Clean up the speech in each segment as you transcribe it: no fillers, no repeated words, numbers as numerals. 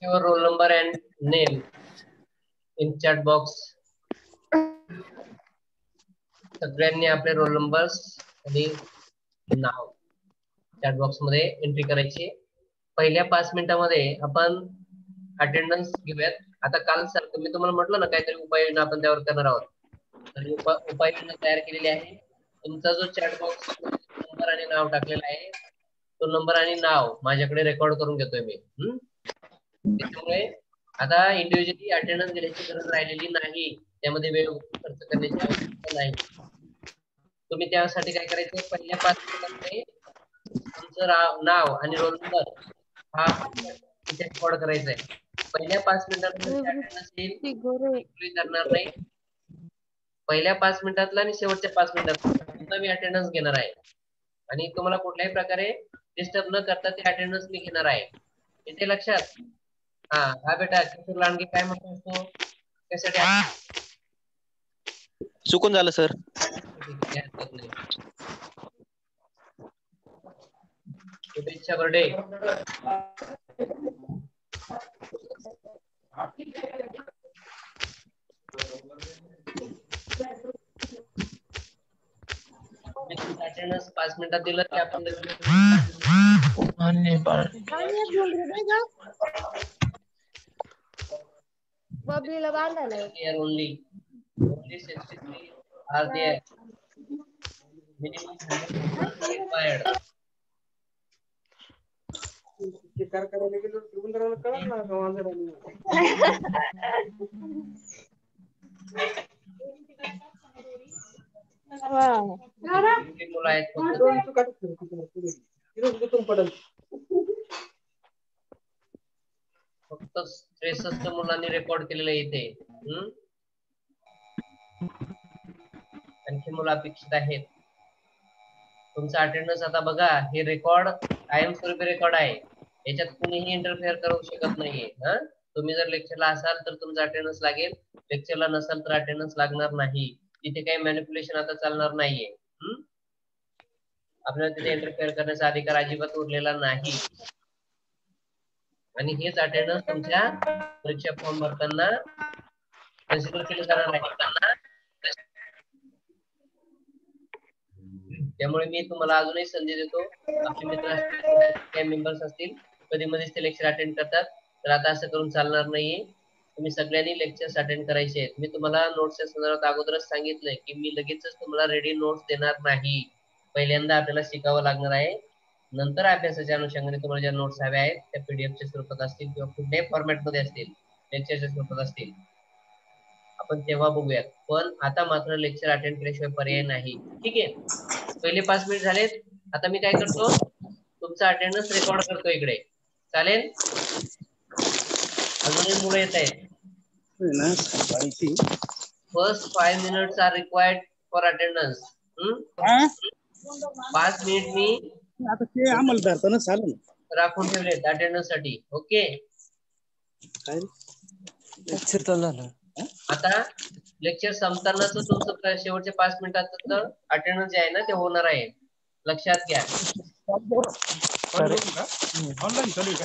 your roll number and name in chat box. सगळ्यांनी आपले roll numbers आणि नाव chat box मध्ये एंट्री करायची. पहिल्या 5 मिनिटांमध्ये आपण अटेंडन्स घेऊयात. आता काल सारखं मी तुम्हाला म्हटलं ना काहीतरी उपाययोजना आपण त्यावर करणार आहोत. तर उपाययोजना तयार केलेली आहे. तुमचा जो चॅट बॉक्स नंबर आणि नाव टाकलेला आहे तो नंबर आणि नाव माझ्याकडे रेकॉर्ड करून घेतोय मी. त्यामुळे आता इंडिव्हिज्युअली अटेंडन्स घेण्याची गरज राहिलेली नाही. त्यामध्ये वेळ खर्च करण्याची आवश्यकता नाही. तुम्ही त्यासाठी काय करायचं, पहिल्या 5 मिनिटांमध्ये तुमचं नाव आणि रोल नंबर हा इथे रेकॉर्ड करायचा आहे. पहिल्या 5 मिनिटांमध्ये अटेंडन्स येईल करणार नाही. पहिल्या 5 मिनिटातला आणि शेवटच्या 5 मिनिटातला मी अटेंडन्स घेणार आहे आणि तुम्हाला कुठल्याही प्रकारे डिस्टर्ब न करता ते अटेंडन्स मी घेणार आहे. इथे लक्षात. हा बेटा किशोर लांडगे काय म्हणतो असतो त्यासाठी चुकून झालं सर. शुभेच्छा बर्डे. मी तुमचं अटेंडन्स 5 मिनिटात दिलं की आपण बबलीला बांधायला only 63 are there. Minimum 100 required. मुलं आहेत फक्त 63 मुलांनी रेकॉर्ड केलेलं आहे इथे. आणखी मुलं अपेक्षित आहेत. तुमचा अटेंडन्स आता बघा, हे रेकॉर्ड कायम स्वरूपी रेकॉर्ड आहे. याच्यात कुणीही इंटरफेअर करू शकत नाहीये. तुम्ही जर लेक्चरला असाल तर तुमचा अटेंडन्स लागेल, लेक्चरला नसाल तर अटेंडन्स लागणार नाही. तिथे काही मॅनिप्युलेशन आता चालणार नाहीये. आपल्याला तिथे इंटरफेअर करण्याचा अधिकार अजिबात उरलेला नाही. आणि हेच अटेंडन्स तुमच्या परीक्षा फॉर्म भरताना कन्सिडर केलं जाणार आहे. त्यामुळे मी तुम्हाला अजूनही संधी देतो. आपले मित्र असतील, काही मेंबर्स असतील, कधी मध्येच ते लेक्चर अटेंड करतात, तर आता असं करून चालणार नाहीये. तुम्ही सगळ्यांनी लेक्चर्स अटेंड करायचे आहेत. मी तुम्हाला नोट्सच्या संदर्भात अगोदरच सांगितलंय की मी लगेचच तुम्हाला रेडी नोट्स देणार नाही. पहिल्यांदा आपल्याला शिकावं लागणार आहे. नंतर अभ्यासाच्या अनुषंगाने तुम्हाला ज्या नोट्स हव्या आहेत त्या पीडीएफच्या स्वरूपात असतील किंवा कुठल्याही फॉर्मॅटमध्ये असतील, लेक्चरच्या स्वरूपात असतील, आपण तेव्हा बघूयात. पण आता मात्र लेक्चर अटेंड केल्याशिवाय पर्याय नाही. ठीक आहे, पहिले 5 मिनिट झालेत. आता मी काय करतो, तुमचा अटेंडन्स रेकॉर्ड करतो इकडे. चालेल? अजूनही मुलं येत आहेत. First 5 minutes are required for attendance. 5 minute मी आता ते आम्हाला धरताना चालेल राखून ठेवलेत अटेंडन्स साठी. ओके, लेक्चर चालू झालं. आता लेक्चर संपतानाच तुमचं शेवटच्या 5 मिनिटात अटेंडन्स जे आहे ना ते होणार आहे. लक्षात घ्या. ऑनलाईन चालू आहे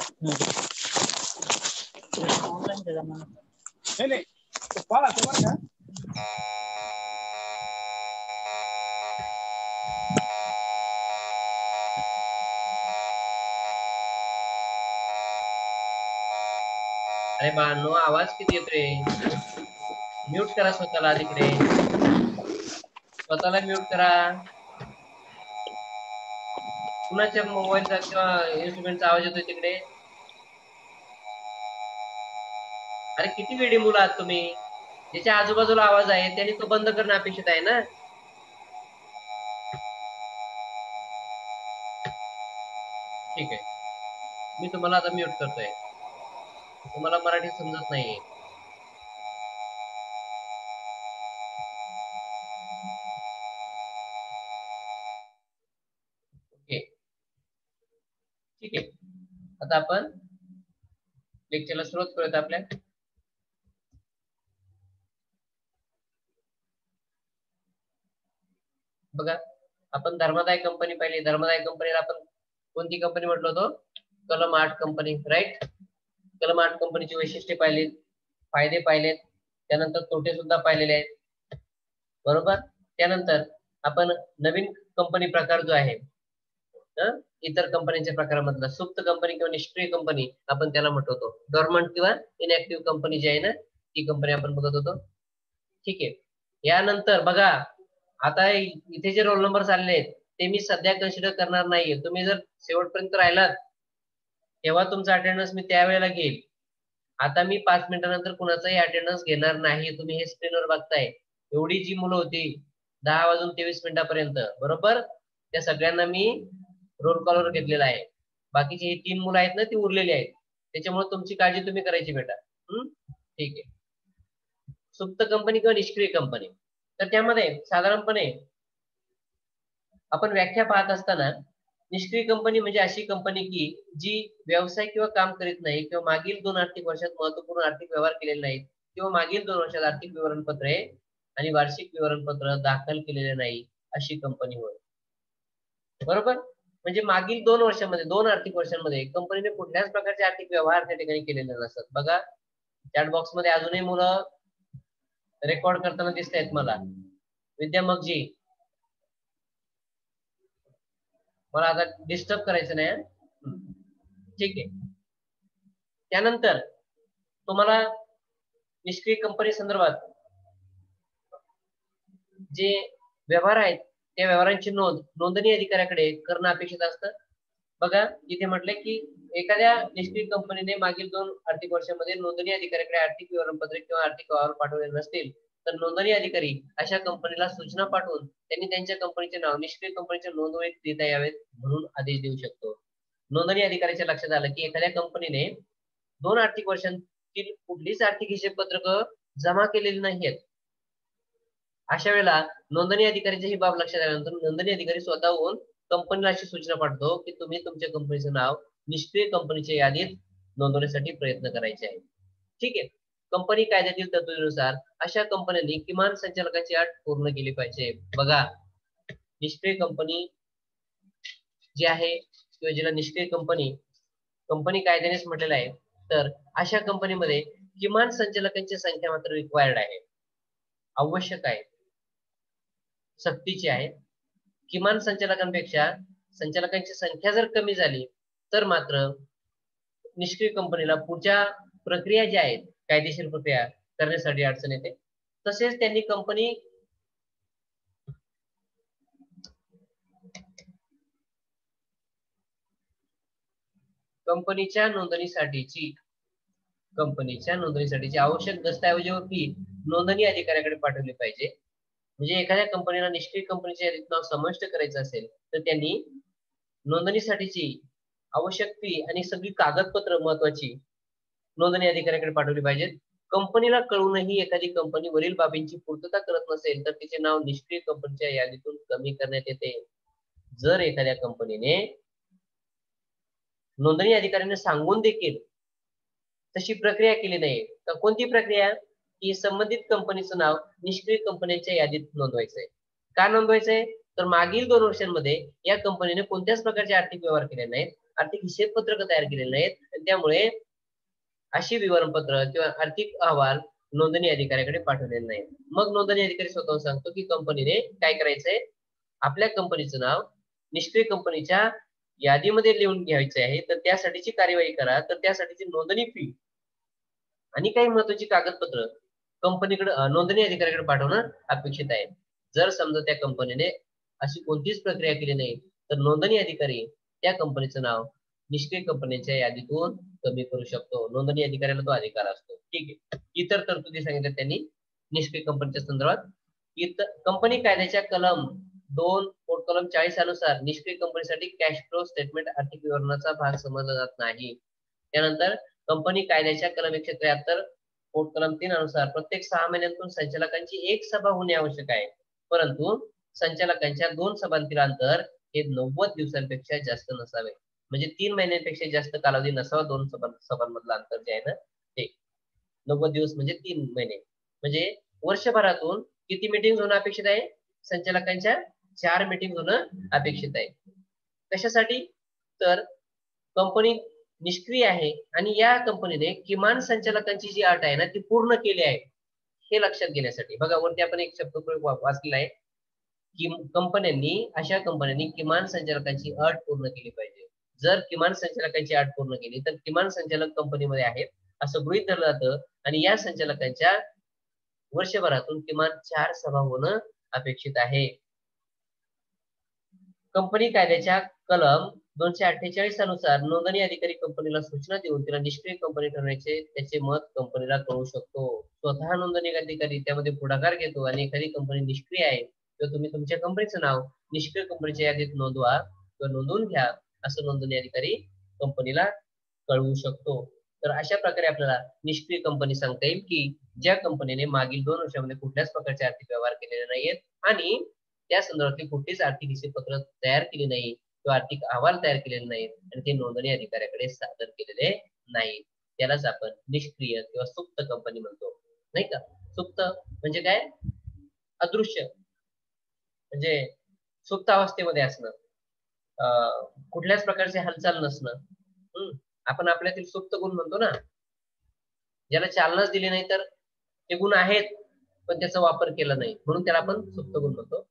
नाही का? अरे बाळांनो, आवाज किती येतोय? म्यूट करा स्वतःला. तिकडे स्वतःला म्यूट करा. कुणाच्या मोबाईलचा किंवा इन्स्ट्रुमेंटचा आवाज येतोय तिकडे? अरे किती वेडी मुलं आहात तुम्ही. ज्याच्या आजूबाजूला आवाज आहे त्याने तो बंद करणं अपेक्षित आहे ना. ठीक आहे, मी तुम्हाला आता म्यूट करतोय. तुम्हाला मराठी समजत नाहीये. ओके, ठीक आहे. आता आपण लेक्चरला सुरुवात करूयात आपल्या. बघा, आपण धर्मादाय कंपनी पाहिली. धर्मादाय कंपनीला आपण कोणती कंपनी म्हटलं होतं? कलम 8 कंपनी, राईट? कलम 8 कंपनीची वैशिष्ट्ये पाहिली, फायदे पाहिलेत, त्यानंतर तोटे सुद्धा पाहिलेले आहेत, बरोबर. त्यानंतर आपण नवीन कंपनी प्रकार जो आहे, इतर कंपन्यांच्या प्रकारामधला सुप्त कंपनी किंवा निष्क्रिय कंपनी आपण त्याला म्हणतो. डॉर्मंट किंवा इनॅक्टिव्ह कंपनी जी आहे ना, ती कंपनी आपण बघत होतो. ठीक आहे. यानंतर बघा, आता इथे जे रोल नंबर आलेले आहेत ते मी सध्या कन्सिडर करणार नाहीये. तुम्ही जर शेवटपर्यंत राहिलात तेव्हा तुमचा अटेंडन्स मी त्यावेळेला घेईल. आता मी 5 मिनिटानंतर कुणाचाही अटेंडन्स घेणार नाही. तुम्ही हे स्क्रीनवर बघताय, एवढी जी मुलं होती 10 वाजून 23 मिनिटापर्यंत, बरोबर, त्या सगळ्यांना मी रोल कॉलवर घेतलेला आहे. बाकीची ही 3 मुलं आहेत ना, ती उरलेली आहेत. त्याच्यामुळे तुमची काळजी तुम्ही करायची बेटा. ठीक आहे. सुप्त कंपनी किंवा निष्क्रिय कंपनी, तर त्यामध्ये साधारणपणे आपण व्याख्या पाहत असताना निष्क्रिय कंपनी म्हणजे अशी कंपनी की जी व्यवसाय किंवा काम करीत नाही किंवा मागील 2 आर्थिक वर्षात महत्वपूर्ण आर्थिक व्यवहार केलेले नाहीत किंवा मागील 2 वर्षात आर्थिक विवरणपत्रे आणि वार्षिक विवरणपत्र दाखल केलेले नाही, अशी कंपनी होय. बरोबर. म्हणजे मागील 2 वर्षांमध्ये, 2 आर्थिक वर्षांमध्ये कंपनीने कुठल्याच प्रकारचे आर्थिक व्यवहार त्या ठिकाणी केलेले नसतात. बघा, चॅट बॉक्स मध्ये अजूनही मुलं रेकॉर्ड करताना दिसत आहेत मला. विद्या मगजी, मला आता डिस्टर्ब करायचं नाही. ठीक आहे. त्यानंतर तुम्हाला निष्क्रिय कंपनी संदर्भात जे व्यवहार आहेत त्या व्यवहारांची नोंदणी अधिकाऱ्याकडे करणं अपेक्षित असतं. बघा, इथे म्हटलंय की एखाद्या निष्क्रिय कंपनीने मागील 2 आर्थिक वर्षांमध्ये नोंदणी अधिकाऱ्याकडे आर्थिक विवरणपत्रे किंवा आर्थिक अहवाल पाठवले नसतील तर नोंदणी अधिकारी अशा कंपनीला सूचना पाठवून त्यांनी त्यांच्या कंपनीचे नाव निष्क्रिय कंपनीच्या नोंदवहीत देता यावेत म्हणून आदेश देऊ शकतो. नोंदणी अधिकाऱ्याच्या लक्षात आलं की एखाद्या कंपनीने 2 आर्थिक वर्षांतील कुठलीच आर्थिक हिशेबपत्रक जमा केलेली नाहीयेत, अशा वेळेला नोंदणी अधिकाऱ्याची ही बाब लक्षात आल्यानंतर नोंदणी अधिकारी स्वतःहून कंपनीला अशी सूचना पाठवतो की तुम्ही तुमच्या कंपनीचं नाव निष्क्रिय कंपनीच्या यादीत नोंदवण्यासाठी प्रयत्न करायचे आहे. ठीक आहे. कंपनी कायद्यातील तरतुदीनुसार अशा कंपन्यांनी किमान संचालकाची अट पूर्ण केली पाहिजे. बघा, निष्क्रिय कंपनी जी आहे किंवा जिला निष्क्रिय कंपनी कायद्यानेच म्हटलेलं आहे, तर अशा कंपनीमध्ये किमान संचालकांची संख्या मात्र रिक्वायर्ड आहे, आवश्यक आहे, सक्तीची आहे. किमान संचालकांची संख्या जर कमी झाली तर मात्र निष्क्रिय कंपनीला पुढच्या प्रक्रिया ज्या आहेत कायदेशीर प्रक्रिया करण्यासाठी अडचण येते. तसेच त्यांनी कंपनीच्या नोंदणीसाठीची आवश्यक दस्तऐवज व फी नोंदणी अधिकाऱ्याकडे पाठवली पाहिजे. म्हणजे एखाद्या कंपनीला निष्क्रिय कंपनीच्या यादीत नाव समाविष्ट करायचं असेल तर त्यांनी नोंदणीसाठीची आवश्यक फी आणि सगळी कागदपत्र महत्वाची नोंदणी अधिकाऱ्याकडे पाठवली पाहिजेत. कंपनीला कळूनही एखादी कंपनी वरील बाबींची पूर्तता करत नसेल तर तिचे नाव निष्क्रिय कंपनीच्या यादीतून कमी करण्यात येते. जर एखाद्या कंपनीने नोंदणी अधिकाऱ्यांना सांगून देखील तशी प्रक्रिया केली नाही तर कोणती प्रक्रिया की संबंधित कंपनीचं नाव निष्क्रिय कंपनीच्या यादीत नोंदवायचंय. का नोंदवायचंय तर मागील 2 वर्षांमध्ये या कंपनीने कोणत्याच प्रकारचे आर्थिक व्यवहार केले नाहीत, आर्थिक हिशेबपत्रक तयार केलेले नाहीत, त्यामुळे अशी विवरणपत्र किंवा आर्थिक अहवाल नोंदणी अधिकाऱ्याकडे पाठवलेले नाहीत. मग नोंदणी अधिकारी स्वतःहून सांगतो की कंपनीने काय करायचंय, आपल्या कंपनीचं नाव निष्क्रिय कंपनीच्या यादीमध्ये लिहून घ्यायचे आहे, तर त्यासाठीची कार्यवाही करा. तर त्यासाठीची नोंदणी फी आणि काही महत्वाची कागदपत्र कंपनीकडे नोंदणी अधिकाऱ्याकडे पाठवणं अपेक्षित आहे. जर समजा त्या कंपनीने अशी कोणतीच प्रक्रिया केली नाही तर नोंदणी अधिकारी त्या कंपनीचं नाव निष्क्रिय कंपनीच्या यादीतून कमी करू शकतो. नोंदणी अधिकाऱ्याला तो अधिकार असतो. ठीक आहे. इतर तरतुदी सांगितल्या त्यांनी निष्क्रिय कंपनीच्या संदर्भात. कंपनी कायद्याच्या कलम 2 पोट कलम 40 अनुसार निष्क्रिय कंपनीसाठी कॅश फ्लो स्टेटमेंट आर्थिक विवरणाचा भाग समजला जात नाही. त्यानंतर कंपनी कायद्याच्या कलम 173 पोट कलम 3 अनुसार प्रत्येक 6 महिन्यांतून संचालकांची एक सभा होणे आवश्यक आहे, परंतु संचालकांच्या 2 सभांतील अंतर हे 90 दिवसांपेक्षा जास्त नसावे. म्हणजे 3 महिन्यांपेक्षा जास्त कालावधी नसावा 2 सभांमधलं अंतर जे आहे ना ते 90 दिवस म्हणजे 3 महिने. म्हणजे वर्षभरातून किती मीटिंग होणं अपेक्षित आहे? संचालकांच्या 4 मीटिंग होणं अपेक्षित आहे. कशासाठी? तर कंपनी निष्क्रिय आहे आणि या कंपनीने किमान संचालकांची जी अट आहे ना ती पूर्ण केली आहे हे लक्षात घेण्यासाठी बघा वरती आपण एक शब्द वाचलेला आहे की अशा कंपन्यांनी किमान संचालकांची अट पूर्ण केली पाहिजे. जर किमान संचालकांची अट पूर्ण केली तर किमान संचालक कंपनीमध्ये आहेत असं गृहीत धरलं जातं आणि या संचालकांच्या वर्षभरातून किमान 4 सभा होणं अपेक्षित आहे. कंपनी कायद्याच्या कलम 248 अनुसार नोंदणी अधिकारी कंपनीला सूचना देऊन तिला निष्क्रिय कंपनी ठरवण्याचे त्याचे मत कंपनीला कळवू शकतो. स्वतः नोंदणी अधिकारी त्यामध्ये पुढाकार घेतो आणि एखादी कंपनी निष्क्रिय आहे तर तुम्ही तुमच्या कंपनीचं नाव निष्क्रिय कंपनीच्या यादीत नोंदवा किंवा नोंदवून घ्या असं नोंदणी अधिकारी कंपनीला कळवू शकतो. तर अशा प्रकारे आपल्याला निष्क्रिय कंपनी सांगता येईल की ज्या कंपनीने मागील 2 वर्षामध्ये कुठल्याच प्रकारचे आर्थिक व्यवहार केलेले नाहीयेत आणि त्या संदर्भातली कुठलीच आर्थिक हिस्सेपत्र तयार केली नाही किंवा आर्थिक अहवाल तयार केलेले नाहीत आणि ते नोंदणी अधिकाऱ्याकडे सादर केलेले नाही. त्यालाच आपण निष्क्रिय किंवा सुप्त कंपनी म्हणतो नाही का. सुप्त म्हणजे काय अदृश्य म्हणजे सुप्त अवस्थेमध्ये असणं कुठल्याच प्रकारची हालचाल नसणं. आपण आपल्यातील सुप्त गुण म्हणतो ना ज्याला चालनाच दिली नाही तर ते गुण आहेत पण त्याचा वापर केला नाही म्हणून त्याला आपण सुप्त गुण म्हणतो.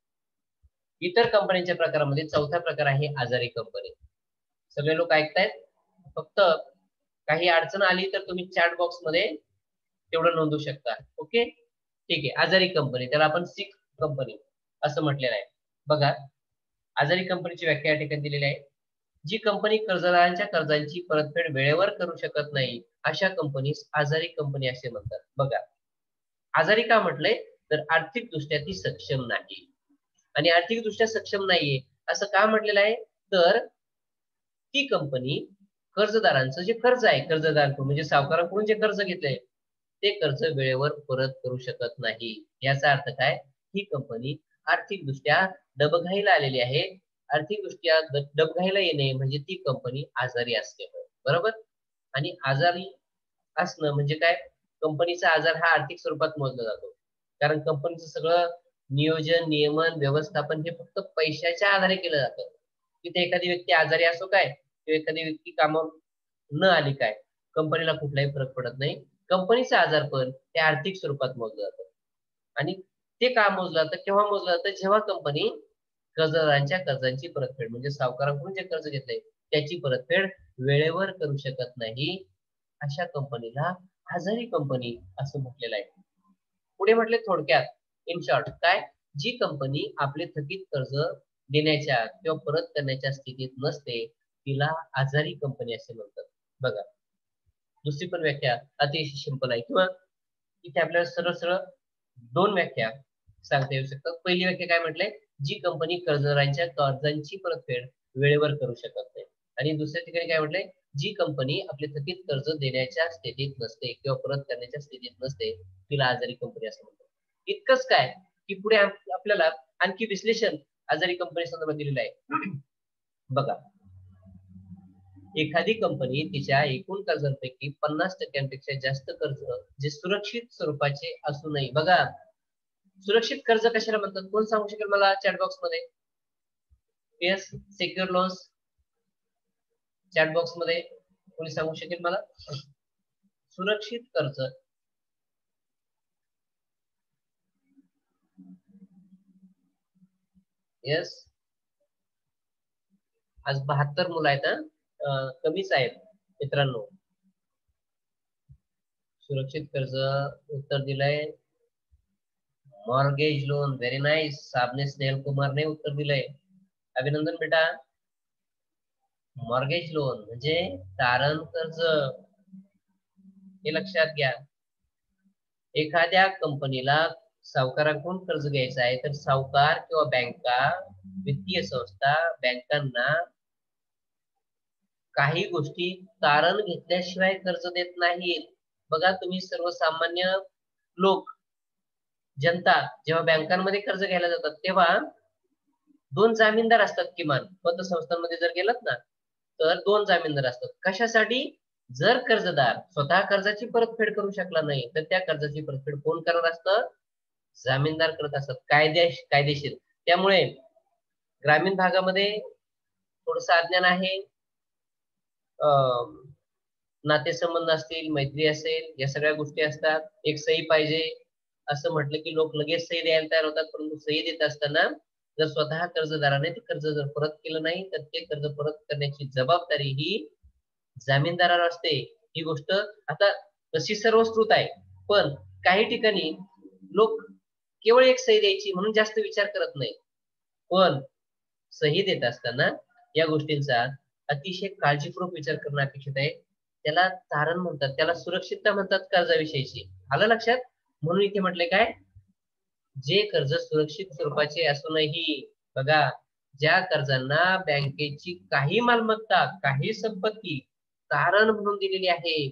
इतर कंपन्यांच्या प्रकारामध्ये चौथा प्रकार आहे आजारी कंपनी. सगळे लोक ऐकतायत फक्त काही अडचण आली तर तुम्ही चॅट बॉक्स मध्ये तेवढं नोंदवू शकता. ओके ठीक आहे. आजारी कंपनी त्याला आपण सिक कंपनी असं म्हटलेलं आहे. बघा आजारी कंपनीची व्याख्या या ठिकाणी दिलेली आहे. जी कंपनी कर्जदारांच्या कर्जांची परतफेड वेळेवर करू शकत नाही अशा कंपनीस आजारी कंपनी असे म्हणतात. बघा आजारी का म्हटलंय तर आर्थिकदृष्ट्या ती सक्षम नाही आणि आर्थिकदृष्ट्या सक्षम नाहीये असं का म्हटलेलं आहे तर ती कंपनी कर्जदारांचं जे कर्ज आहे कर्जदारांकडून म्हणजे सावकारांकडून जे कर्ज घेतलंय ते कर्ज वेळेवर परत करू शकत नाही. याचा अर्थ काय ही कंपनी आर्थिकदृष्ट्या डबघाईला आलेली आहे. आर्थिकदृष्ट्या डबघाईला येणे म्हणजे ती कंपनी आजारी असते बरोबर. आणि आजारी असणं म्हणजे काय कंपनीचा आजार हा आर्थिक स्वरूपात मोजला जातो कारण कंपनीचं सगळं नियोजन नियमन व्यवस्थापन हे फक्त पैशाच्या आधारे केलं जातं. तिथे एखादी व्यक्ती आजारी असो काय किंवा एखादी व्यक्ती कामावर न आली काय कंपनीला कुठलाही फरक पडत नाही. कंपनीचं आजारपण हे आर्थिक स्वरूपात मोजलं जातं आणि ते का मोजलं जातं केव्हा मोजलं जातं जेव्हा कंपनी कर्जदारांच्या कर्जांची परतफेड म्हणजे सावकारांकडून जे कर्ज घेतलंय त्याची परतफेड वेळेवर करू शकत नाही अशा कंपनीला आजारी कंपनी असं म्हटलेलं आहे. पुढे म्हटले थोडक्यात इन शॉर्ट काय जी कंपनी आपले थकीत कर्ज देण्याच्या किंवा परत करण्याच्या स्थितीत नसते तिला आजारी कंपनी असे म्हणतात. बघा दुसरी पण व्याख्या अतिशय सिंपल आहे किंवा इथे आपल्याला सरळ सरळ 2 व्याख्या सांगता येऊ शकतात. पहिली व्याख्या काय म्हटलंय जी कंपनी कर्जदारांच्या कर्जांची परतफेड वेळेवर करू शकत नाही आणि दुसऱ्या ठिकाणी काय म्हटलंय जी कंपनी आपले थकीत कर्ज देण्याच्या स्थितीत नसते किंवा परत करण्याच्या स्थितीत नसते तिला आजारी कंपनी असं म्हणतात. इतकंच काय की पुढे आपल्याला आणखी विश्लेषण आजारी कंपनी संदर्भात दिलेलं आहे. बघा एखादी कंपनी तिच्या एकूण कर्जांपैकी 50% जास्त कर्ज जे सुरक्षित स्वरूपाचे असू नये. बघा सुरक्षित कर्ज कशाला म्हणतात कोण सांगू शकेल मला चॅट बॉक्स मध्ये. Yes secure loans chat box मध्ये कोणी सांगू शकेल मला. सुरक्षित कर्ज येस आज 72 मुलं आहेत कमीच आहेत मित्रांनो. सुरक्षित कर्ज उत्तर दिलंय मॉर्गेज लोन. Very nice. साबने स्नेहल कुमारने उत्तर दिलंय. अभिनंदन बेटा. मॉर्गेज लोन म्हणजे तारण कर्ज हे लक्षात घ्या. एखाद्या कंपनीला सावकारांकडून कर्ज घ्यायचं आहे तर सावकार किंवा बँका वित्तीय संस्था बँकांना काही गोष्टी तारण घेतल्याशिवाय कर्ज देत नाहीत. बघा तुम्ही सर्वसामान्य लोक जनता जेव्हा बँकांमध्ये कर्ज घ्यायला जातात तेव्हा 2 जामीनदार असतात किमान. पतसंस्थांमध्ये जर गेलात ना तर 2 जामीनदार असतात. कशासाठी जर कर्जदार स्वतः कर्जाची परतफेड करू शकला नाही तर त्या कर्जाची परतफेड कोण करणार असतं जामीनदार करत असतात कायदेशीर. त्यामुळे ग्रामीण भागामध्ये थोडंसं अज्ञान आहे नातेसंबंध असतील, मैत्री असेल, या सगळ्या गोष्टी असतात. एक सही पाहिजे असं म्हटलं की लोक लगेच सही द्यायला तयार होतात, परंतु सही देत असताना जर स्वतः कर्जदाराने ते कर्ज जर परत केलं नाही तर ते कर्ज परत करण्याची जबाबदारी ही जामीनदारावर असते. ही गोष्ट आता तशी सर्वश्रुत आहे, पण काही ठिकाणी लोक केवळ एक सही द्यायची म्हणून जास्त विचार करत नाही, पण सही देत असताना या गोष्टींचा अतिशय काळजीपूर्वक विचार करणं अपेक्षित आहे. त्याला तारण म्हणतात, त्याला सुरक्षितता म्हणतात कर्जाविषयीची. आलं लक्षात? म्हणून इथे म्हटले काय, जे कर्ज सुरक्षित स्वरूपाचे असूनही, बघा, ज्या कर्जांना बँकेची काही मालमत्ता, काही संपत्ती तारण म्हणून दिलेली आहे,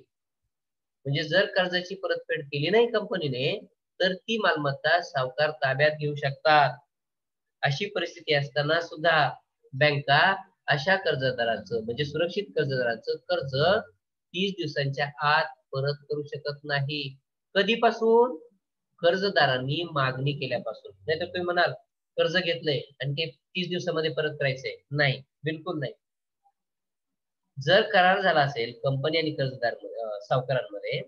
म्हणजे जर कर्जाची परतफेड केली नाही कंपनीने तर ती मालमत्ता सावकार ताब्यात घेऊ शकतात. अशी परिस्थिती असताना सुद्धा बँका अशा कर्जदाराचं म्हणजे सुरक्षित कर्जदाराचं कर्ज 30 दिवसांच्या आत परत करू शकत नाही. कधीपासून? कर्जदारांनी मागणी केल्यापासून. नाहीतर तुम्ही म्हणाल कर्ज घेतलंय आणि ते 30 दिवसामध्ये परत करायचंय, नाही, बिलकुल नाही. जर करार झाला असेल कंपनी आणि कर्जदार सावकारांमध्ये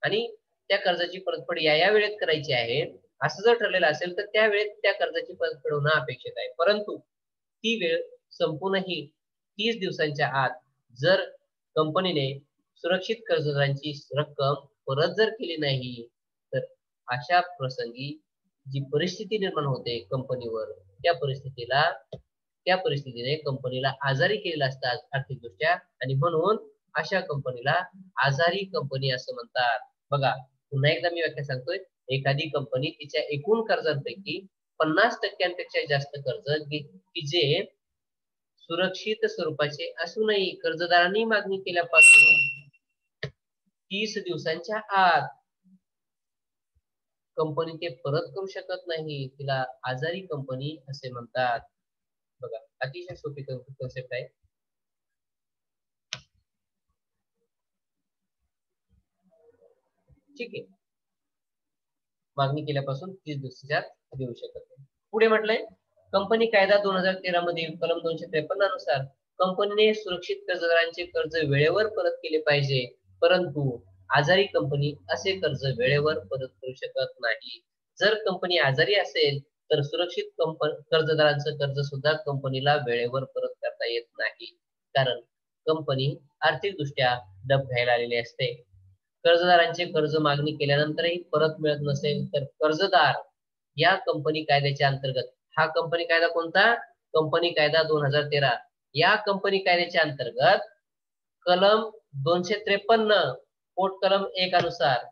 आणि त्या कर्जाची परतफेड या वेळेत करायची आहे असं जर ठरलेलं असेल तर त्या वेळेत त्या कर्जाची परतफेड होणं अपेक्षित आहे. परंतु ती वेळ संपूनही 30 दिवसांच्या आत जर कंपनीने सुरक्षित कर्जदारांची रक्कम परत जर केली नाही तर अशा प्रसंगी जी परिस्थिती निर्माण होते कंपनीवर, त्या परिस्थितीने कंपनीला आजारी केलेला असतात आर्थिकदृष्ट्या, आणि म्हणून अशा कंपनीला आजारी कंपनी असं म्हणतात. बघा, पुन्हा एकदा मी व्याख्या सांगतोय. एखादी कंपनी तिच्या एकूण कर्जांपैकी 50% जास्त कर्ज की जे सुरक्षित स्वरूपाचे असूनही कर्जदारांनी मागणी केल्यापासून 30 दिवसांच्या आत कंपनी ते परत करू शकत नाही, तिला आजारी कंपनी असे म्हणतात. बघा, अतिशय सोपी कन्सेप्ट आहे. ठीक आहे, मागणी केल्यापासून 30 दिवसाच्या देऊ शकत नाही. पुढे म्हटलंय कंपनी कायदा 2013 मधील कलम 253 नुसार कंपनीने सुरक्षित कर्जदारांचे कर्ज वेळेवर परत केले पाहिजे, परंतु आजारी कंपनी असे कर्ज वेळेवर परत करू शकत नाही. जर कंपनी आजारी असेल तर सुरक्षित कर्जदारांचं कर्ज सुद्धा कंपनीला वेळेवर परत करता येत नाही, कारण कंपनी आर्थिकदृष्ट्या डबघाईला आलेली असते. कर्जदारांचे कर्ज मागणी केल्यानंतरही परत मिळत नसेल तर कर्जदार या कंपनी कायद्याच्या अंतर्गत, हा कंपनी कायदा कोणता? कंपनी कायदा 2013. या कंपनी कायद्याच्या अंतर्गत कलम 253 पोट कलम 1 अनुसार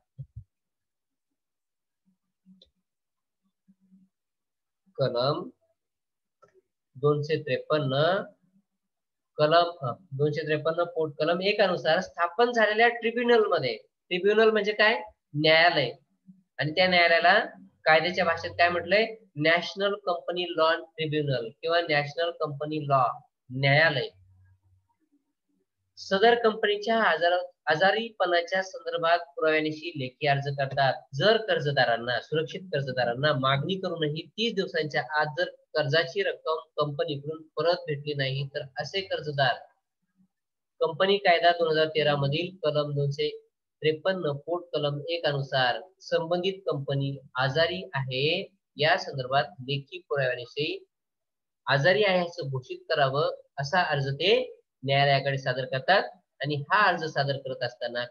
कलम 253 पोट कलम 1 अनुसार स्थापन झालेल्या ट्रिब्युनल म्हणजे काय? न्यायालय. आणि त्या न्यायालयाला कायद्याच्या भाषेत काय म्हटलंय? नॅशनल कंपनी लॉ ट्रिब्युनल किंवा नॅशनल कंपनी लॉ न्यायालय. सदर कंपनीच्या आजारीपणाच्या संदर्भात पुराव्यानिशी लेखी अर्ज करतात. जर कर्जदारांना, सुरक्षित कर्जदारांना मागणी करूनही 30 दिवसांच्या आत जर कर्जाची रक्कम कंपनीकडून परत भेटली नाही तर असे कर्जदार कंपनी कायदा 2013 मधील कलम 253 पोट कलम 1 अनुसार संबंधित कंपनी आजारी आहे या संदर्भात लेखी पुराव्यानिशी आजारी आहे असं घोषित करावं असा अर्ज ते न्यायालयाकडे सादर करतात. आणि हा अर्ज सादर करत असताना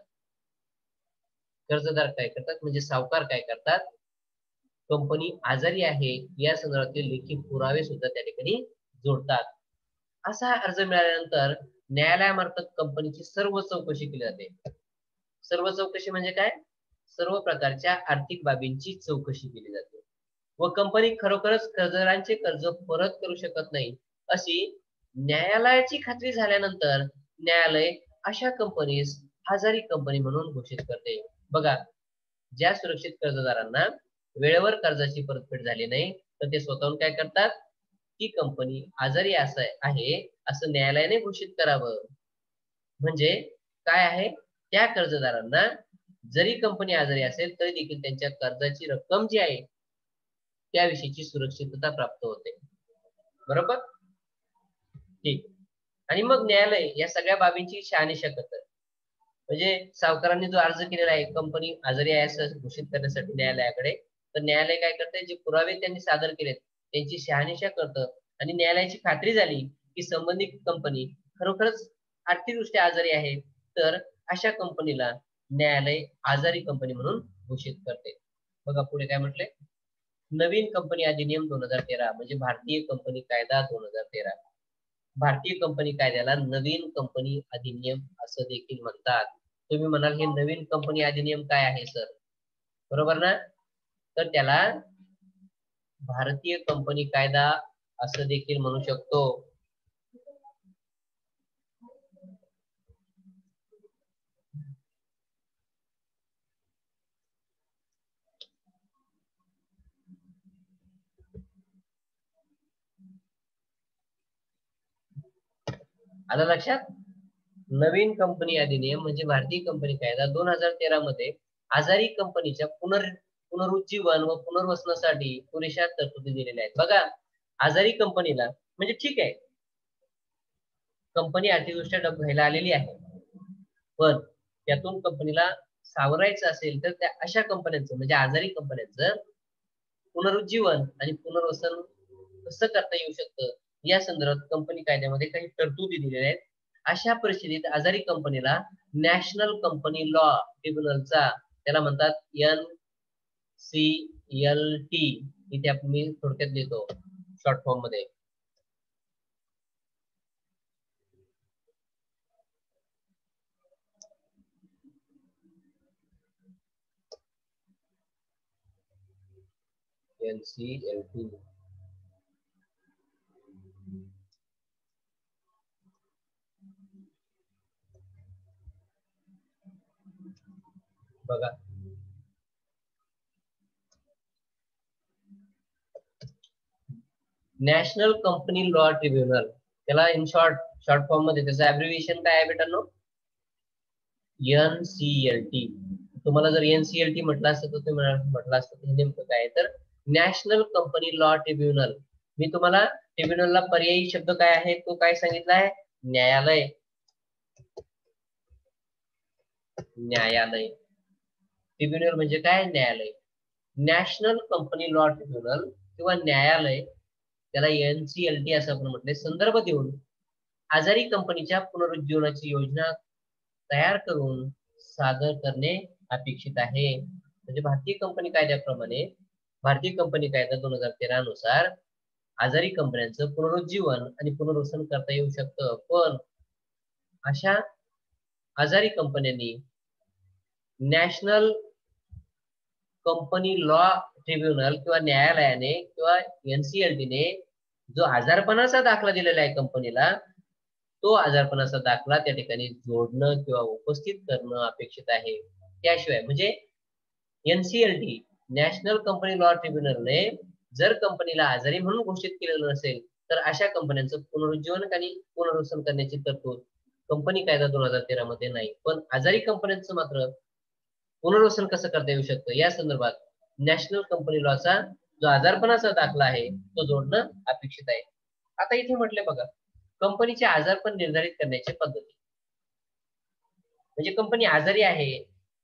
कर्जदार काय करतात, म्हणजे सावकार काय करतात, कंपनी आजारी आहे या संदर्भातील लेखी पुरावे सुद्धा त्या ठिकाणी जोडतात. असा अर्ज मिळाल्यानंतर न्यायालयामार्फत कंपनीची सर्व चौकशी केली जाते. सर्व चौकशी म्हणजे काय? सर्व प्रकारच्या आर्थिक बाबींची चौकशी केली जाते व कंपनी खरोखरच कर्जदारांचे कर्ज परत करू शकत नाही अशी न्यायालयाची खात्री झाल्यानंतर न्यायालय अशा कंपनीस आजारी कंपनी म्हणून घोषित करते. बघा, ज्या सुरक्षित कर्जदारांना वेळेवर कर्जाची परतफेड झाली नाही तर ते स्वतःहून काय करतात, ती कंपनी आजारी आहे असं न्यायालयाने घोषित करावं. म्हणजे काय आहे, त्या कर्जदारांना जरी कंपनी आजारी असेल तरी देखील त्यांच्या कर्जाची रक्कम जी आहे त्याविषयीची सुरक्षितता प्राप्त होते. बरोबर? ठीक. आणि मग न्यायालय या सगळ्या बाबींची शहानिशा करतात. म्हणजे सावकारांनी जो अर्ज केलेला आहे कंपनी आजारी आहे असं घोषित करण्यासाठी न्यायालयाकडे, तर न्यायालय काय करते, जे पुरावे त्यांनी सादर केलेत त्यांची शहानिशा करतं आणि न्यायालयाची खात्री झाली की संबंधित कंपनी खरोखरच आर्थिकदृष्ट्या आजारी आहे, तर अशा कंपनीला न्यायालय आजारी कंपनी म्हणून घोषित करते. बघा पुढे काय म्हटले, नवीन कंपनी अधिनियम 2013 म्हणजे भारतीय कंपनी कायदा 2013. भारतीय कंपनी कायद्याला नवीन कंपनी अधिनियम असं देखील म्हणतात. तुम्ही म्हणाल हे नवीन कंपनी अधिनियम काय आहे सर, बरोबर ना, तर त्याला भारतीय कंपनी कायदा असं देखील म्हणू शकतो. आलं लक्षात, नवीन कंपनी अधिनियम म्हणजे भारतीय कंपनी कायदा 2013 मध्ये आजारी कंपनीच्या पुनरुज्जीवन व पुनर्वसनासाठी पुरेशा तरतुदी दिलेल्या आहेत. बघा आजारी कंपनीला म्हणजे ठीक आहे, कंपनी आर्थिकदृष्ट्या डबघाईला आलेली आहे, पण त्यातून कंपनीला सावरायचं असेल तर त्या अशा कंपन्यांचं म्हणजे आजारी कंपन्यांचं पुनरुज्जीवन आणि पुनर्वसन कसं करता येऊ शकतं या संदर्भात कंपनी कायद्यामध्ये काही तरतुदी दिलेल्या आहेत. अशा परिस्थितीत आजारी कंपनीला नॅशनल कंपनी लॉ ट्रिब्युनलचा, त्याला म्हणतात NCLT, इथे आपण मी थोडक्यात देतो शॉर्ट फॉर्म मध्ये. NCLT बघा, नॅशनल कंपनी लॉ ट्रिब्युनल, त्याला इन शॉर्ट फॉर्म मध्ये त्याचं ऍब्रिव्हिएशन काय आहे बेटांनो, NCLT. तुम्हाला जर NCLT म्हटलं असतं तर तुम्ही म्हटलं असतं हे नेमकं काय, तर नॅशनल कंपनी लॉ ट्रिब्युनल. मी तुम्हाला ट्रिब्युनलला पर्यायी शब्द काय आहे तो काय सांगितला आहे, न्यायालय. न्यायालय, ट्रिब्युनल म्हणजे काय, न्यायालय. नॅशनल कंपनी लॉ ट्रिब्युनल किंवा न्यायालय, त्याला NCLT असं आपण म्हटलंय, संदर्भ देऊन आजारी कंपनीच्या पुनरुज्जीवनाची योजना तयार करून सादर करणे अपेक्षित आहे. म्हणजे भारतीय कंपनी कायद्याप्रमाणे भारतीय कंपनी कायदा 2013 नुसार आजारी कंपन्यांचं पुनरुज्जीवन आणि पुनर्वसन करता येऊ शकतं, पण अशा आजारी कंपन्यांनी नॅशनल कंपनी लॉ ट्रिब्युनल किंवा न्यायालयाने किंवा NCLT-ने जो आजारपणाचा दाखला दिलेला आहे कंपनीला, तो आजारपणाचा दाखला त्या ठिकाणी जोडणं किंवा उपस्थित करणं अपेक्षित आहे. त्याशिवाय म्हणजे NCLT नॅशनल कंपनी लॉ ट्रिब्युनलने जर कंपनीला आजारी म्हणून घोषित केलेलं नसेल तर अशा कंपन्यांचं पुनरुज्जीवन आणि पुनर्वसन करण्याची तरतूद कंपनी कायदा 2013 मध्ये नाही. पण आजारी कंपन्यांचं मात्र पुनर्वसन कसं करता येऊ शकतं या संदर्भात नॅशनल कंपनी लॉचा जो आजारपणाचा दाखला आहे तो जोडणं अपेक्षित आहे. आता इथे म्हटले बघा, कंपनीचे आजारपण निर्धारित करण्याच्या पद्धती, म्हणजे कंपनी आजारी आहे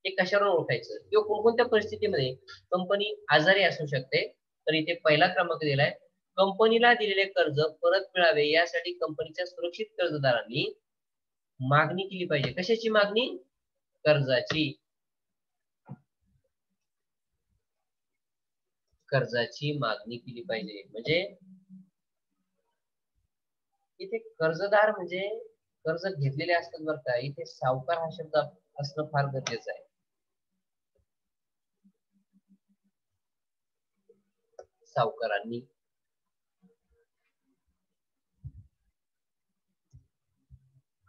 हे कशावर ओळखायचं किंवा कोणकोणत्या परिस्थितीमध्ये कंपनी आजारी असू शकते, तर इथे पहिला क्रमांक दिलाय, कंपनीला दिलेले कर्ज परत मिळावे यासाठी कंपनीच्या सुरक्षित कर्जदारांनी मागणी केली पाहिजे. कशाची मागणी, कर्जाची. कर्जाची मागणी केली पाहिजे. म्हणजे इथे कर्जदार म्हणजे कर्ज घेतलेले असतात बरं का, इथे सावकार हा शब्द असणं फार गरजेचं आहे. सावकारांनी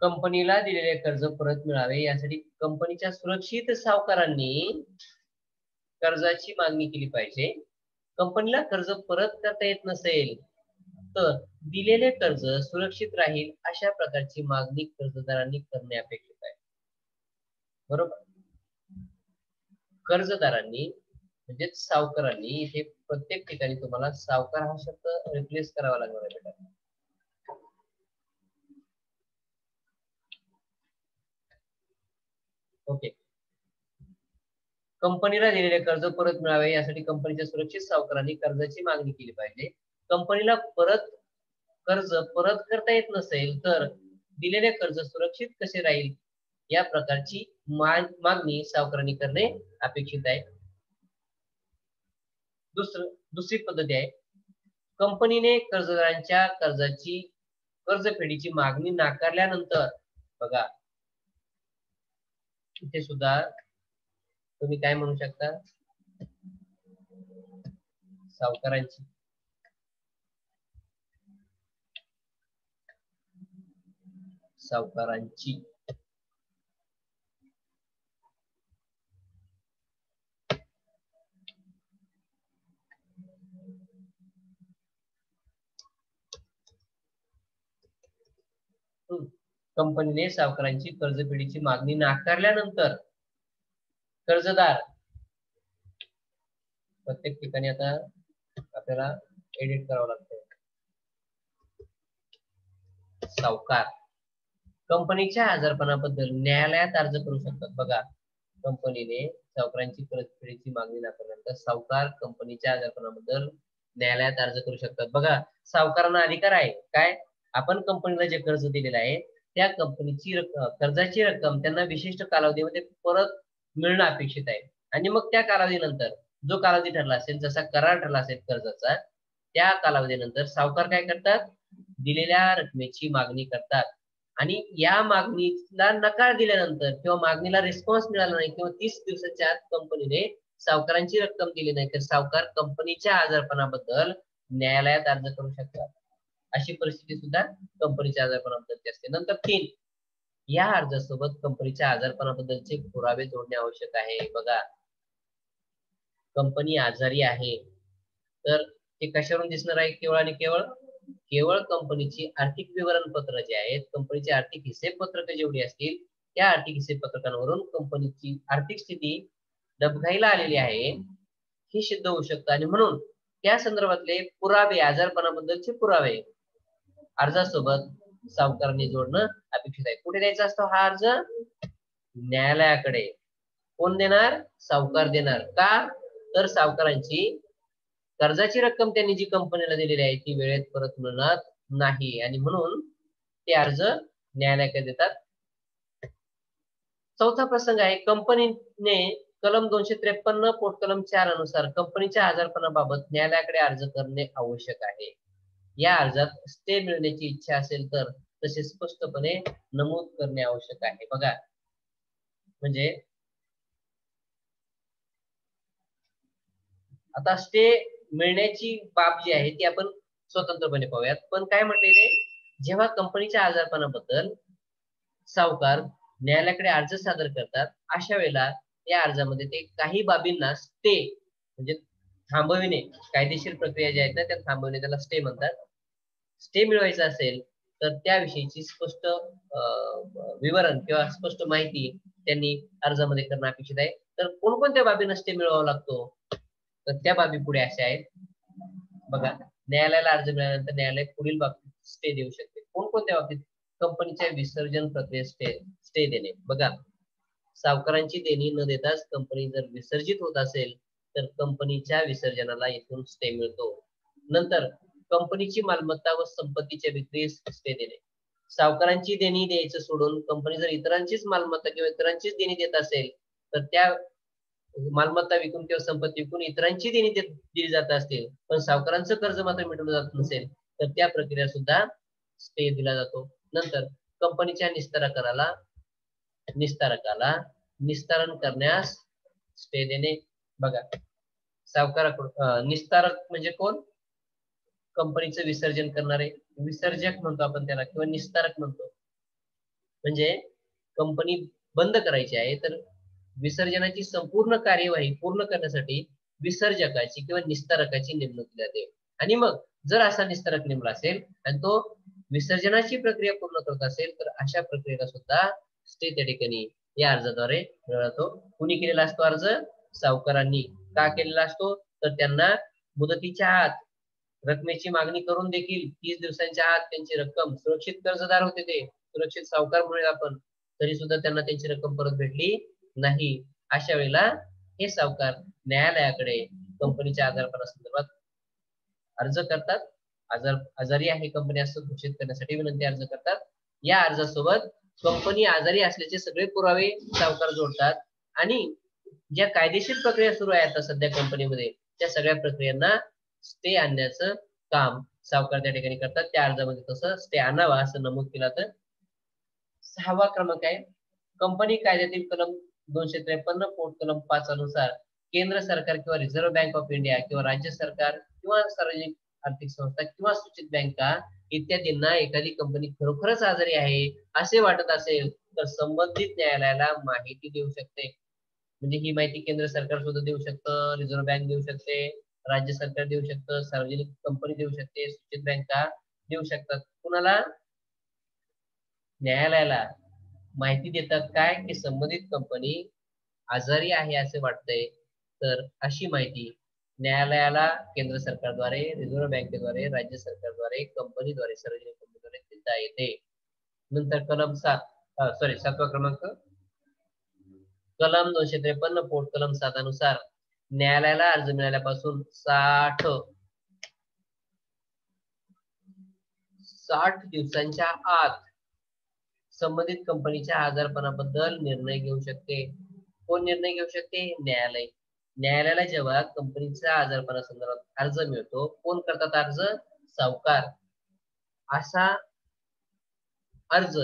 कंपनीला दिलेले कर्ज परत मिळावे यासाठी कंपनीच्या सुरक्षित सावकारांनी कर्जाची मागणी केली पाहिजे. कंपनीला कर्ज परत करता येत नसेल तर दिलेले कर्ज सुरक्षित राहील अशा प्रकारची मागणी कर्जदारांनी करणे अपेक्षित आहे. बरोबर, कर्जदारांनी म्हणजे सावकारांनी, इथे प्रत्येक ठिकाणी तुम्हाला सावकार हा शब्द रिप्लेस करावा लागणार आहे बेटा. ओके. कंपनीला दिलेले कर्ज परत मिळावे यासाठी कंपनीच्या सुरक्षित सावकारांनी कर्जाची मागणी केली पाहिजे. कंपनीला कर्ज परत करता येत नसेल तर दिलेले कर्ज सुरक्षित कसे राहील या प्रकारची मागणी सावकारांनी करणे अपेक्षित आहे. दुसरी पद्धती आहे, कंपनीने कर्जदारांच्या कर्जफेडीची मागणी नाकारल्यानंतर, बघा इथे सुद्धा तुम्ही काय म्हणू शकता, सावकारांची कंपनीने सावकारांची कर्जफेडीची मागणी नाकारल्यानंतर कर्जदार, प्रत्येक ठिकाणी आता आपल्याला एडिट करावं लागतं, सावकार कंपनीच्या आजारपणाबद्दल न्यायालयात अर्ज करू शकतात. बघा, कंपनीने सावकारांची कर्जफेडीची मागणी नाकारल्यानंतर सावकार कंपनीच्या आजारपणाबद्दल न्यायालयात अर्ज करू शकतात. बघा, सावकारांना अधिकार आहे काय, आपण कंपनीला जे कर्ज दिलेलं आहे त्या कंपनीची कर्जाची रक्कम त्यांना विशिष्ट कालावधीमध्ये परत मिळणं अपेक्षित आहे. आणि मग त्या कालावधीनंतर जो कालावधी ठरला असेल, जसा करार ठरला असेल कर्जाचा, त्या कालावधीनंतर सावकार काय करतात, दिलेल्या रकमेची मागणी करतात. आणि या मागणीला नकार दिल्यानंतर किंवा मागणीला रिस्पॉन्स मिळाला नाही किंवा 30 दिवसाच्या आत कंपनीने सावकारांची रक्कम दिली नाही तर सावकार कंपनीच्या आजारपणाबद्दल न्यायालयात अर्ज करू शकतात. अशी परिस्थिती सुद्धा कंपनीच्या आजारपणाबद्दलची असते. नंतर 3, या अर्जासोबत कंपनीच्या आजारपणाबद्दलचे पुरावे जोडणे आवश्यक आहे. बघा, कंपनी आजारी आहे तर ते कशावरून दिसणार आहे, केवळ आणि केवळ कंपनीची आर्थिक विवरणपत्र जे आहेत, कंपनीचे आर्थिक हिस्सेपत्रक जेवढी असतील त्या आर्थिक हिस्सेपत्रकांवरून कंपनीची आर्थिक स्थिती डबघाईला आलेली आहे हे सिद्ध होऊ शकतं. आणि म्हणून त्या संदर्भातले पुरावे, आजारपणाबद्दलचे पुरावे अर्जासोबत सावकारांनी जोडणं अपेक्षित आहे. कुठे द्यायचा असतो हा अर्ज, न्यायालयाकडे. कोण देणार, सावकार देणार. का तर सावकारांची कर्जाची रक्कम त्यांनी जी कंपनीला दिलेली आहे ती वेळेत परत मिळणार नाही आणि म्हणून ते अर्ज न्यायालयाकडे देतात. चौथा प्रसंग आहे, कंपनीने कलम 253 पोटकलम 4 अनुसार कंपनीच्या आजारपणाबाबत न्यायालयाकडे अर्ज करणे आवश्यक आहे. या अर्जात स्टे मिळण्याची इच्छा असेल तर तसे स्पष्टपणे नमूद करणे आवश्यक आहे. बघा, म्हणजे आता स्टे मिळण्याची बाब जी आहे ती आपण स्वतंत्रपणे पाहूयात. पण काय म्हटलेले, जेव्हा कंपनीच्या आजारपणाबद्दल सावकार न्यायालयाकडे अर्ज सादर करतात अशा वेळेला या अर्जामध्ये ते काही बाबींना स्टे म्हणजे थांबविणे, कायदेशीर प्रक्रिया ज्या आहेत ना त्या थांबविणे, त्याला स्टे म्हणतात. स्टे मिळवायचा असेल तर त्याविषयीची स्पष्ट विवरण किंवा स्पष्ट माहिती त्यांनी अर्जामध्ये करणं अपेक्षित आहे. तर कोणकोणत्या बाबींना स्टे मिळवावा लागतो, तर त्या बाबी पुढे अशा आहेत. बघा, न्यायालयाला अर्ज मिळाल्यानंतर न्यायालय पुढील बाबतीत स्टे देऊ शकते. कोणकोणत्या बाबतीत, कंपनीच्या विसर्जन प्रक्रियेत स्टे देणे. बघा, सावकारांची देणी न देताच कंपनी जर विसर्जित होत असेल तर कंपनीच्या विसर्जनाला इथून स्टे मिळतो. नंतर कंपनीची मालमत्ता व संपत्तीच्या विक्रीस स्टे देणे. सावकारांची देणी द्यायचं सोडून कंपनी जर इतरांचीच मालमत्ता किंवा इतरांचीच देणी देत असेल तर त्या मालमत्ता विकून किंवा संपत्ती विकून इतरांची देणी दिली जात असतील पण सावकारांचं कर्ज मात्र मिटवलं जात नसेल तर त्या प्रक्रिया सुद्धा स्टे दिला जातो. नंतर कंपनीच्या निस्तारकाला निस्तारण करण्यास स्टे देणे. बघा, सावकाराकडून निस्तारक म्हणजे कोण, कंपनीचं विसर्जन करणारे, विसर्जक म्हणतो आपण त्याला किंवा निस्तारक म्हणतो. म्हणजे कंपनी बंद करायची आहे तर विसर्जनाची संपूर्ण कार्यवाही पूर्ण करण्यासाठी विसर्जकाची किंवा निस्तारकाची नेमणूक केली जाते. आणि मग जर असा निस्तारक नेमला असेल आणि तो विसर्जनाची प्रक्रिया पूर्ण करत असेल तर अशा प्रक्रियेला सुद्धा स्टे त्या ठिकाणी या अर्जाद्वारे मिळतो. कुणी केलेला असतो अर्ज, सावकारांनी. का केलेला असतो तर त्यांना मुदतीच्या आत रकमेची मागणी करून देखील 30 दिवसांच्या आत त्यांची रक्कम, सुरक्षित कर्जदार होते ते, सुरक्षित सावकार म्हणूया आपण, तरी सुद्धा त्यांना त्यांची रक्कम परत भेटली नाही, अशा वेळेला हे सावकार न्यायालयाकडे कंपनीच्या आजारपणासंदर्भात अर्ज करतात. आजारी आहे कंपनी असं घोषित करण्यासाठी विनंती अर्ज करतात. या अर्जासोबत कंपनी आजारी असल्याचे सगळे पुरावे सावकार जोडतात आणि ज्या कायदेशीर प्रक्रिया सुरू आहे आता सध्या कंपनीमध्ये त्या सगळ्या प्रक्रियांना स्टे आणण्याचं काम सावकार त्या ठिकाणी करतात. त्या अर्जामध्ये तसं स्टे आणावा असं नमूद केलं तर 6वा क्रमांक आहे कंपनी कायद्यातील कलम 253 पोट कलम 5 अनुसार केंद्र सरकार किंवा रिझर्व्ह बँक ऑफ इंडिया किंवा राज्य सरकार किंवा सार्वजनिक आर्थिक संस्था किंवा सूचित बँका इत्यादींना एखादी कंपनी खरोखरच आजारी आहे असे वाटत असेल तर संबंधित न्यायालयाला माहिती देऊ शकते. म्हणजे ही माहिती केंद्र सरकार सुद्धा देऊ शकतं, रिझर्व्ह बँक देऊ शकते, राज्य सरकार देऊ शकतं, सार्वजनिक कंपनी देऊ शकते, सूचित बँका देऊ शकतात. कुणाला? न्यायालयाला माहिती देतात काय की संबंधित कंपनी आजारी आहे असे वाटतंय तर अशी माहिती न्यायालयाला केंद्र सरकारद्वारे, रिझर्व्ह बँकेद्वारे, राज्य सरकारद्वारे, कंपनीद्वारे, सार्वजनिक कंपनीद्वारे देता येते. नंतर कलम 7वा क्रमांक कलम 253 पोट कलम 7 अनुसार न्यायालयाला अर्ज मिळाल्यापासून 60 दिवसांच्या आत संबंधित कंपनीच्या आजारपणाबद्दल निर्णय घेऊ शकते. कोण निर्णय घेऊ शकते? न्यायालय. न्यायालयाला जेव्हा कंपनीच्या आजारपणासंदर्भात अर्ज मिळतो, कोण करतात अर्ज? सावकार. असा अर्ज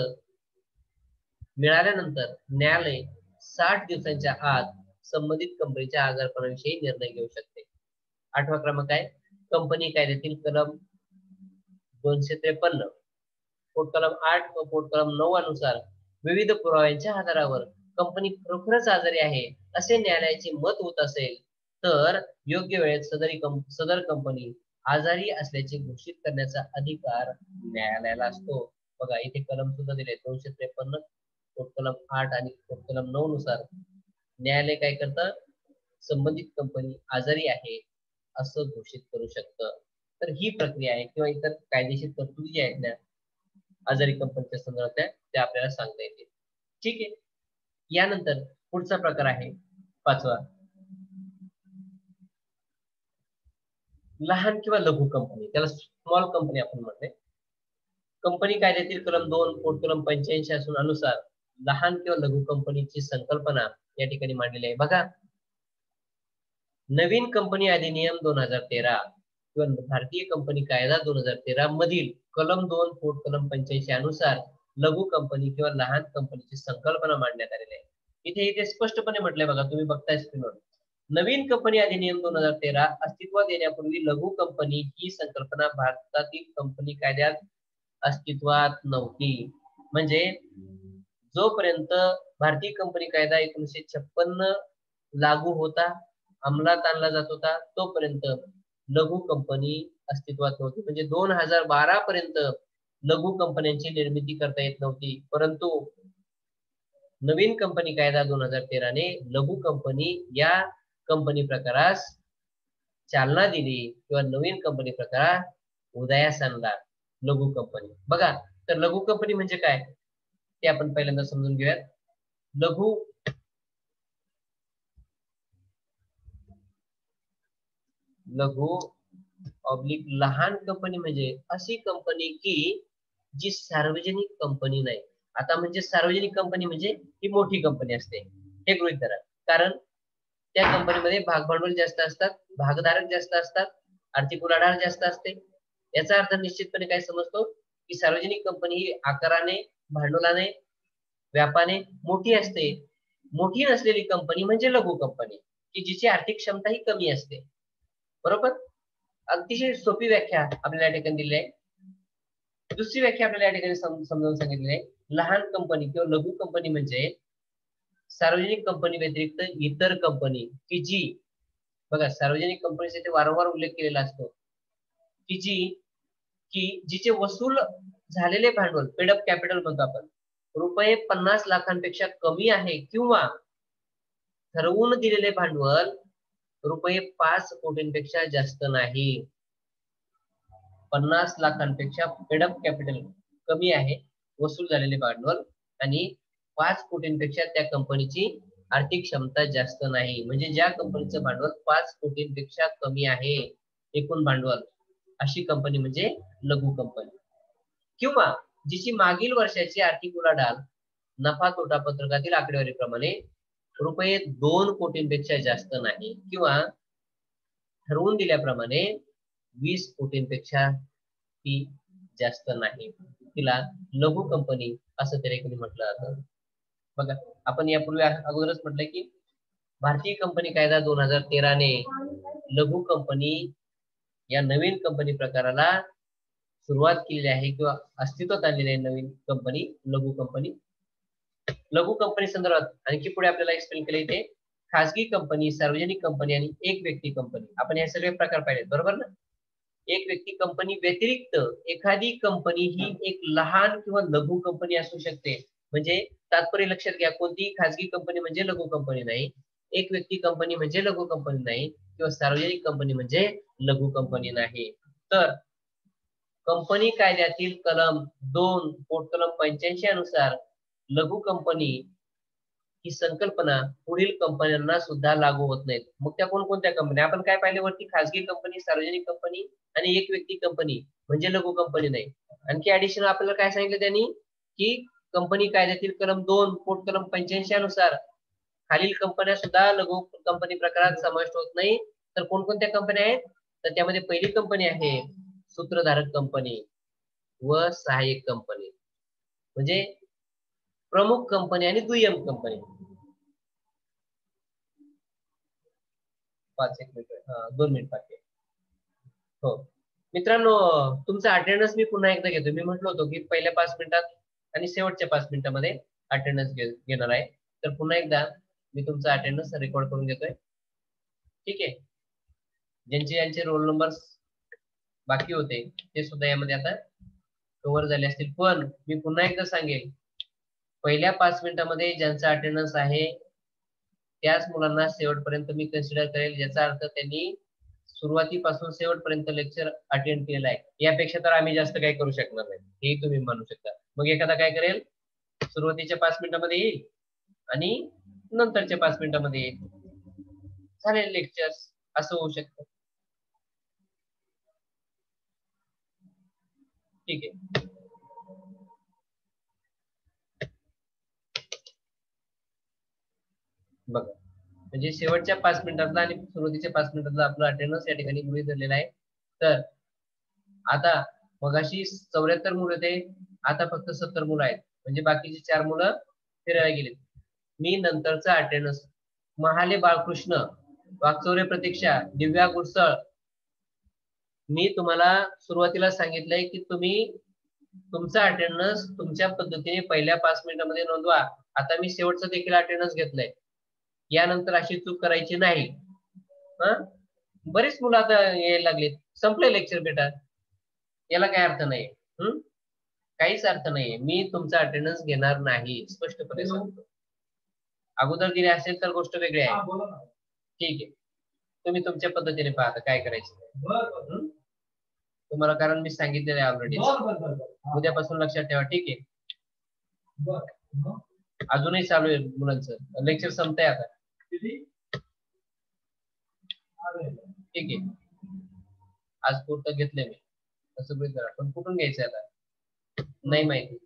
मिळाल्यानंतर न्यायालय 60 दिवसांच्या आत संबंधित कंपनीच्या आजारपणाविषयी निर्णय घेऊ शकते. 8वा क्रमांक आहे कंपनी कायद्यातील कलम 253 पोट कलम 8 व पोट कलम 9 अनुसार विविध पुराव्यांच्या आधारावर कंपनी खरोखरच आजारी आहे असे न्यायालयाचे मत होत असेल तर योग्य वेळेत सदर कंपनी आजारी असल्याचे घोषित करण्याचा अधिकार न्यायालयाला असतो. बघा इथे कलम सुद्धा दिले 253 पोट कलम 8 आणि पोट कलम 9 नुसार न्यायालय काय करतं? संबंधित कंपनी आजारी आहे असं घोषित करू शकतं. तर ही प्रक्रिया आहे किंवा इतर कायदेशीर तरतुदी ज्या आहेत ना आजारी कंपनीच्या संदर्भात त्या आपल्याला सांगता येतील. ठीक आहे. यानंतर पुढचा प्रकार आहे 5वा लहान किंवा लघु कंपनी, त्याला स्मॉल कंपनी आपण म्हणते. कंपनी कायद्यातील कलम 2 पोट कलम 85 अनुसार लहान किंवा लघु कंपनीची संकल्पना या ठिकाणी मांडलेली आहे. बघा नवीन कंपनी अधिनियम 2013 किंवा भारतीय कंपनी कायदा 2013 मधील कलम 2 पोट कलम 85 अनुसार लघु कंपनी किंवा लहान कंपनीची संकल्पना मांडण्यात आलेली आहे. इथे स्पष्टपणे म्हटलंय बघा, तुम्ही बघताय स्क्रीनवर. नवीन कंपनी अधिनियम 2013 अस्तित्वात येण्यापूर्वी लघु कंपनी ही संकल्पना भारतातील कंपनी कायद्यात अस्तित्वात नव्हती. म्हणजे जोपर्यंत भारतीय कंपनी कायदा 1956 लागू होता, अंमलात आणला जात होता, तोपर्यंत लघु कंपनी अस्तित्वात नव्हती. म्हणजे 2012 पर्यंत लघु कंपन्यांची निर्मिती करता येत नव्हती. परंतु नवीन कंपनी कायदा 2013 ने लघु कंपनी या कंपनी प्रकारास चालना दिली किंवा नवीन कंपनी प्रकार उदयास आणला लघु कंपनी. बघा तर लघु कंपनी म्हणजे काय ते आपण पहिल्यांदा समजून घेऊयात. लघु ऑब्लिक लहान कंपनी म्हणजे अशी कंपनी की जी सार्वजनिक कंपनी नाही. आता म्हणजे सार्वजनिक कंपनी म्हणजे ही मोठी कंपनी असते हे गृहीत धरा, कारण त्या कंपनीमध्ये भागभांडवल जास्त असतात, भागधारक जास्त असतात, आर्थिक उलाढाल जास्त असते. याचा अर्थ निश्चितपणे काय समजतो की सार्वजनिक कंपनी ही आकाराने, भांडवलाने, व्यापाने मोठी असते. मोठी नसलेली कंपनी म्हणजे लघु कंपनी की जिची आर्थिक क्षमता ही कमी असते. बरोबर. अतिशय सोपी व्याख्या आपल्याला या ठिकाणी दिली आहे. दुसरी व्याख्या आपल्याला या ठिकाणी समजावून सांगितली आहे. लहान कंपनी किंवा लघु कंपनी म्हणजे सार्वजनिक कंपनी व्यतिरिक्त इतर कंपनी की जी, बघा सार्वजनिक कंपनीचा इथे वारंवार उल्लेख केलेला असतो की जिचे वसूल झालेले भांडवल पेड अप कॅपिटल म्हणतो आपण रुपये 50 लाखांपेक्षा कमी आहे किंवा ठरवून दिलेले भांडवल रुपये 5 कोटींपेक्षा जास्त नाही. 50 लाखांपेक्षा पेड अप कॅपिटल कमी आहे वसूल झालेले भांडवल आणि 5 कोटींपेक्षा त्या कंपनीची आर्थिक क्षमता जास्त नाही, म्हणजे ज्या कंपनीचं भांडवल 5 कोटींपेक्षा कमी आहे एकूण भांडवल, अशी कंपनी म्हणजे लघु कंपनी. किंवा जिची मागील वर्षाची आर्थिक उलाढाल नफा तोटा पत्रकातील आकडेवारीप्रमाणे रुपये 2 कोटींपेक्षा जास्त नाही, किंवा ठरवून दिल्याप्रमाणे 20 कोटींपेक्षा ती जास्त नाही, तिला लघु कंपनी असं त्या ठिकाणी म्हटलं जातं. बघा, आपण यापूर्वी अगोदरच म्हटलं की भारतीय कंपनी कायदा 2013 ने लघु कंपनी या नवीन कंपनी प्रकाराला सुरुवात केलेली आहे किंवा अस्तित्वात आणलेली आहे नवीन कंपनी लघु कंपनी. लघु कंपनी संदर्भात आणखी पुढे आपल्याला एक्सप्लेन केले इथे खासगी कंपनी, सार्वजनिक कंपनी आणि एक व्यक्ती कंपनी. आपण हे सगळे प्रकार पाहिले बरोबर ना. एक व्यक्ती कंपनी व्यतिरिक्त एखादी कंपनी ही एक लहान किंवा लघु कंपनी असू शकते. म्हणजे तात्पर्य लक्षात घ्या, कोणतीही खासगी कंपनी म्हणजे लघु कंपनी नाही, एक व्यक्ती कंपनी म्हणजे लघु कंपनी नाही, किंवा सार्वजनिक कंपनी म्हणजे लघु कंपनी नाही. तर कंपनी कायद्यातील कलम 2 पोटकलम 85 अनुसार लघु कंपनी ही संकल्पना पुढील कंपन्यांना सुद्धा लागू होत नाहीत. मग त्या कोणकोणत्या कंपन्या आपण काय पाहिले वरती, खासगी कंपनी, सार्वजनिक कंपनी आणि एक व्यक्ती कंपनी म्हणजे लघु कंपनी नाही. आणखी ऍडिशनल आपल्याला काय सांगितलं त्यांनी की कंपनी कायद्यातील कलम 2 पोटकलम 85 अनुसार खालील कंपन्या सुद्धा लघु कंपनी प्रकारात समाविष्ट होत नाही. तर कोणकोणत्या कंपन्या आहेत, तर त्यामध्ये पहिली कंपनी आहे सूत्रधारक कंपनी व सहाय्यक कंपनी, म्हणजे प्रमुख कंपनी आणि दुय्यम कंपनी. 2 मिनिट बाकी. हो मित्रांनो, तुमचा अटेंडन्स मी पुन्हा एकदा घेतो. मी म्हटलं होतो की पहिल्या 5 मिनिटात आणि शेवटच्या 5 मिनिटामध्ये अटेंडन्स घेणार आहे. तर पुन्हा एकदा मी तुमचा अटेंडन्स रेकॉर्ड करून घेतोय. ठीक आहे. ज्यांचे रोल नंबर्स बाकी होते ते सुद्धा यामध्ये आता कव्हर झाले असतील. पण मी पुन्हा एकदा सांगेल, पहिल्या 5 मिनिटामध्ये ज्यांचा अटेंडन्स आहे त्याच मुलांना शेवटपर्यंत मी कन्सिडर करेल, ज्याचा अर्थ त्यांनी सुरुवातीपासून शेवटपर्यंत लेक्चर अटेंड केलेला आहे. यापेक्षा तर आम्ही जास्त काही करू शकणार नाही, हे तुम्ही मानू शकता. मग एखादा काय करेल, सुरुवातीच्या 5 मिनिटामध्ये येईल आणि नंतरच्या 5 मिनिटामध्ये येईल, चालेल लेक्चर्स, असं होऊ शकतं. ठीक आहे. बघा, म्हणजे शेवटच्या 5 मिनिटातला आणि सुरुवातीच्या 5 मिनिटातला आपला अटेंडन्स या ठिकाणी गृहीत धरलेला आहे. तर आता मगाशी 74 मुलं होते, आता फक्त 70 मुलं आहेत, म्हणजे बाकीची 4 मुलं फिरायला गेले. मी नंतरचा अटेंडन्स महाले बाळकृष्ण, वागचौरे प्रतीक्षा, दिव्या गुरसळ, मी तुम्हाला सुरुवातीला सांगितलंय की तुम्ही तुमचा अटेंडन्स तुमच्या पद्धतीने पहिल्या 5 मिनिटांमध्ये नोंदवा. आता मी शेवटचा देखील अटेंडन्स घेतलंय, यानंतर अशी चूक करायची नाही. बरीच मुलं आता यायला लागलीत, संपले लेक्चर बेटा, याला काय अर्थ नाही. काहीच अर्थ नाहीये. मी तुमचा अटेंडन्स घेणार नाही, स्पष्टपणे सांगतो. अगोदर दिले असेल तर गोष्ट वेगळी आहे. ठीक आहे, तुम्ही तुमच्या पद्धतीने पाहता काय करायचं तुम्हाला, कारण मी सांगितलेलं आहे ऑलरेडी. उद्यापासून लक्षात ठेवा. ठीक आहे. अजूनही चालू आहे मुलांचं लेक्चर, संपतंय आता. ठीक आहे, आज पुरतं घेतलंय मी, असं करा. पण कुठून घ्यायचं आता नाही माहिती.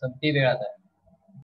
संपती वेळ आता.